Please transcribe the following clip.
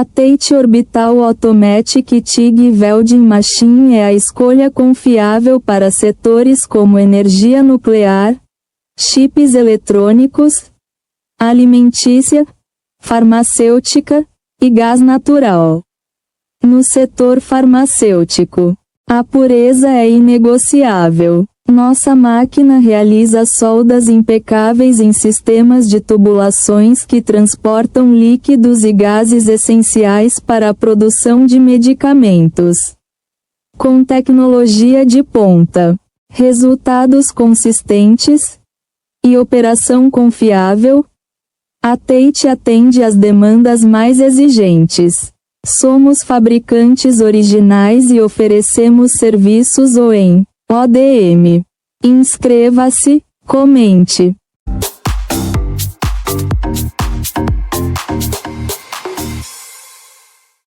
A TATE Orbital Automatic TIG Welding Machine é a escolha confiável para setores como energia nuclear, chips eletrônicos, alimentícia, farmacêutica e gás natural. No setor farmacêutico, a pureza é inegociável. Nossa máquina realiza soldas impecáveis em sistemas de tubulações que transportam líquidos e gases essenciais para a produção de medicamentos. Com tecnologia de ponta, resultados consistentes e operação confiável, a TATE atende às demandas mais exigentes. Somos fabricantes originais e oferecemos serviços OEM ODM. Inscreva-se, comente,